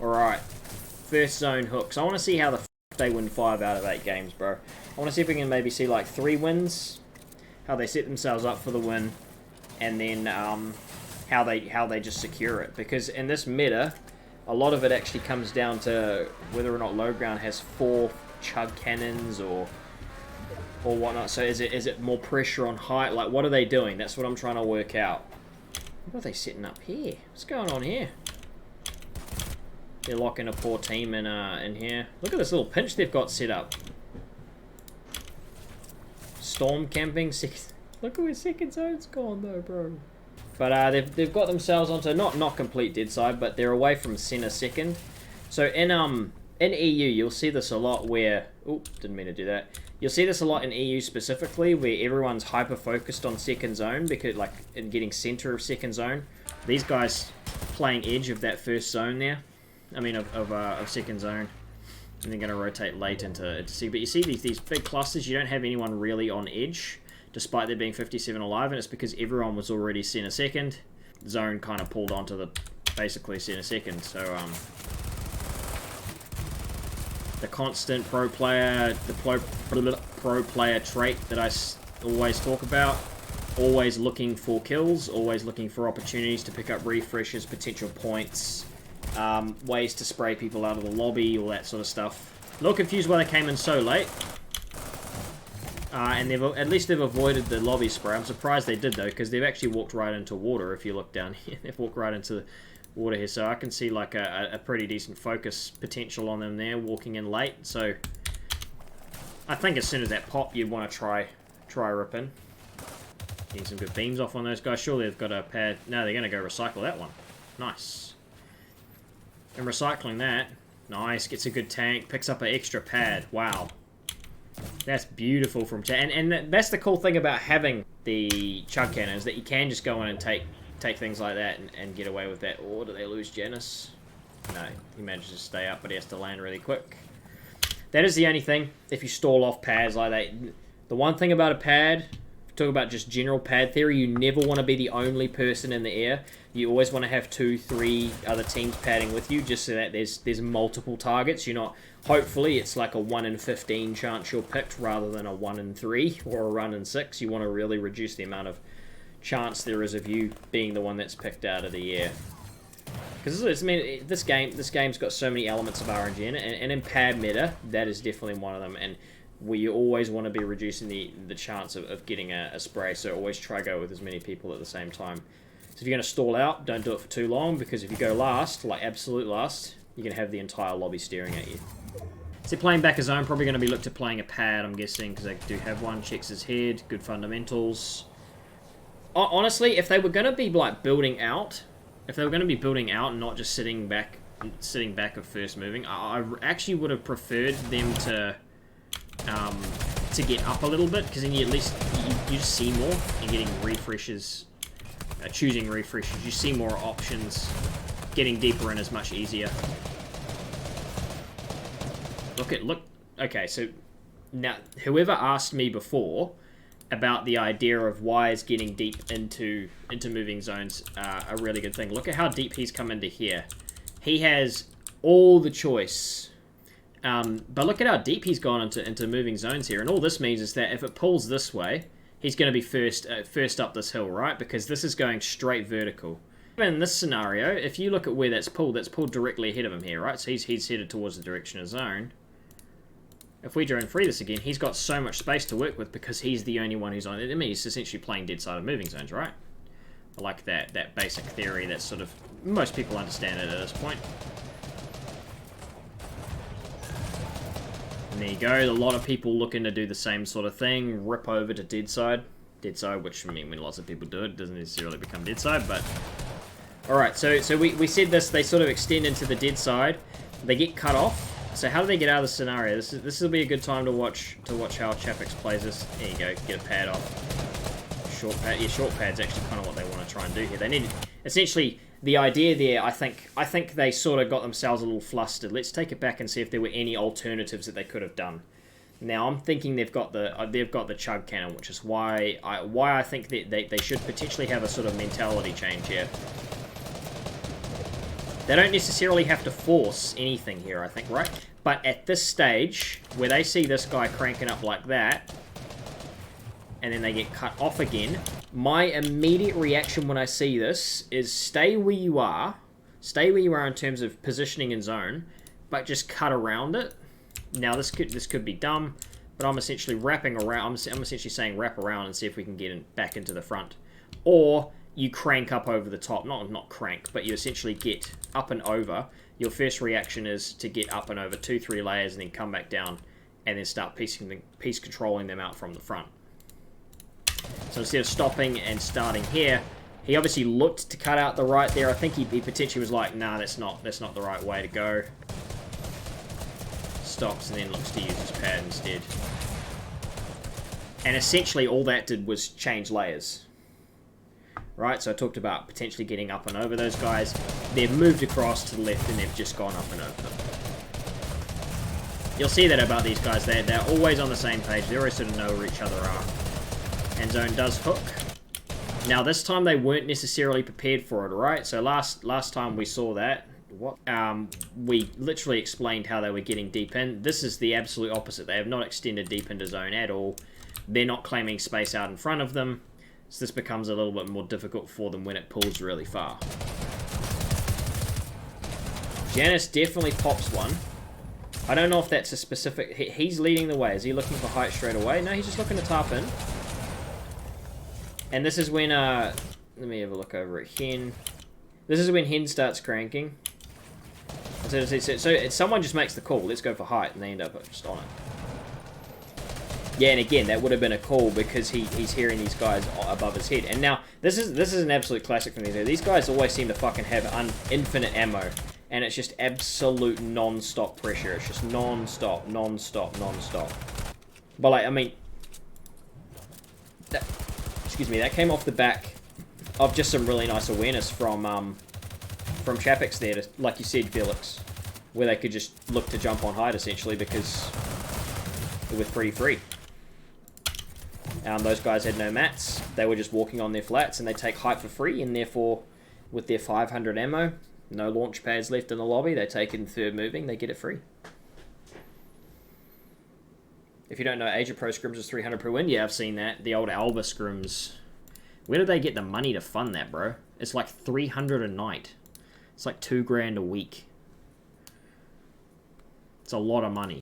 Alright. First zone hooks. I want to see how the f they win 5 out of 8 games, bro. I want to see if we can maybe see like 3 wins. How they set themselves up for the win. And then how they just secure it. Because in this meta, a lot of it actually comes down to whether or not low ground has 4 chug cannons or whatnot. So is it more pressure on height? Like, what are they doing? That's what I'm trying to work out. What are they setting up here? What's going on here? They're locking a poor team in here. Look at this little pinch they've got set up. Storm camping. Look at where second zone's gone though, bro. But they've got themselves onto not complete dead side, but they're away from center second. So in EU, you'll see this a lot where... Oh, didn't mean to do that. You'll see this a lot in EU specifically, where everyone's hyper-focused on second zone, because like in getting center of second zone. These guys playing edge of that first zone there. I mean, of second zone. And they're going to rotate late into C. But you see these big clusters, you don't have anyone really on edge, despite there being 57 alive, and it's because everyone was already center second. Zone kind of pulled onto the basically center second. So, the constant pro player trait that I always talk about. Always looking for kills, always looking for opportunities to pick up refreshes, potential points, ways to spray people out of the lobby, all that sort of stuff. A little confused why they came in so late. And at least they've avoided the lobby spray. I'm surprised they did though, because they've actually walked right into water. If you look down here, they've walked right into the water here, so I can see like a pretty decent focus potential on them there, walking in late. So I think as soon as that pop, you'd want to try ripping. Getting some good beams off on those guys. Surely they've got a pad. No, they're going to go recycle that one. Nice. And recycling that, nice. Gets a good tank. Picks up an extra pad. Wow. That's beautiful from Chad. And that's the cool thing about having the chug cannon, is that you can just go in and take things like that and get away with that. Or do they lose Jannisz? No, he manages to stay up, but he has to land really quick. That is the only thing. If you stall off pads like that, the one thing about a pad, talk about just general pad theory, you never want to be the only person in the air. You always want to have 2-3 other teams padding with you, just so that there's multiple targets. You're not, hopefully it's like a 1 in 15 chance you're picked rather than a 1 in 3 or a 1 in 6. You want to really reduce the amount of chance there is of you being the one that's picked out of the air. Because I mean, this game's got so many elements of RNG in it, and in pad meta, that is definitely one of them. And where you always want to be reducing the chance of getting a spray, so always try go with as many people at the same time. So if you're going to stall out, don't do it for too long, because if you go last, like absolute last, you're going to have the entire lobby staring at you. So playing back a zone, probably going to be looked at playing a pad, I'm guessing, because they do have one. Checks his head, good fundamentals. Honestly, if they were going to be like building out, and not just sitting back of first moving, I actually would have preferred them to get up a little bit, because then you at least you just see more, and getting refreshes, choosing refreshes, you see more options. Getting deeper in is much easier. Look. Okay, so now whoever asked me before about the idea of why is getting deep into moving zones a really good thing. Look at how deep he's come into here. He has all the choice. But look at how deep he's gone into moving zones here. And all this means is that if it pulls this way, he's going to be first up this hill, right? Because this is going straight vertical. In this scenario, if you look at where that's pulled directly ahead of him here, right? So he's headed towards the direction of zone. If we drone free this again, he's got so much space to work with because he's the only one who's on it. I mean, he's essentially playing dead side of moving zones, right? I like that basic theory that sort of most people understand it at this point. And there you go. A lot of people looking to do the same sort of thing. Rip over to dead side. Dead side, which, I mean, when lots of people do it, doesn't necessarily become dead side, but... Alright, so we said this, they sort of extend into the dead side. They get cut off. So how do they get out of the scenario? This will be a good time to watch how Chapix plays this. There you go, get a pad off. Short pad. Yeah, short pad's actually kind of what they want to try and do here. They need, essentially, the idea there, I think they sort of got themselves a little flustered. Let's take it back and see if there were any alternatives that they could have done. Now I'm thinking they've got the chug cannon, which is why I think that they should potentially have a sort of mentality change here. They don't necessarily have to force anything here, I think, right? But at this stage, where they see this guy cranking up like that, and then they get cut off again, my immediate reaction when I see this is stay where you are. Stay where you are in terms of positioning and zone, but just cut around it. Now, this could be dumb, but I'm essentially wrapping around. I'm essentially saying wrap around and see if we can get back into the front. Or you crank up over the top. Not crank, but you essentially get up and over. Your first reaction is to get up and over 2-3 layers and then come back down and then start piece controlling them out from the front. So instead of stopping and starting here, he obviously looked to cut out the right there. I think he potentially was like, nah, that's not the right way to go. Stops and then looks to use his pad instead. And essentially all that did was change layers. Right, so I talked about potentially getting up and over those guys. They've moved across to the left and they've just gone up and over them. You'll see that about these guys. They're always on the same page. They always sort of know where each other are. And zone does hook. Now this time they weren't necessarily prepared for it, right? So last time we saw that, we literally explained how they were getting deep in. This is the absolute opposite. They have not extended deep into zone at all. They're not claiming space out in front of them. So this becomes a little bit more difficult for them when it pulls really far. Jannisz definitely pops one. I don't know if that's a specific... He's leading the way. Is he looking for height straight away? No, he's just looking to tarp in. And this is when... let me have a look over at Hen. This is when Hen starts cranking. So someone just makes the call. Let's go for height. And they end up just on it. Yeah, and again, that would have been a call because he's hearing these guys above his head. And now, this is an absolute classic for me. These guys always seem to fucking have infinite ammo. And it's just absolute non-stop pressure. It's just non-stop, non-stop, non-stop. But, like, I mean... excuse me, that came off the back of just some really nice awareness from Chapix there, like you said, Felix. Where they could just look to jump on height, essentially, because it was pretty free. Those guys had no mats. They were just walking on their flats, and they take height for free, and therefore, with their 500 ammo, no launch pads left in the lobby, they take it in third moving, they get it free. If you don't know, Asia Pro scrims is 300 per win. Yeah, I've seen that. The old Alba scrims. Where do they get the money to fund that, bro? It's like 300 a night. It's like $2 grand a week. It's a lot of money.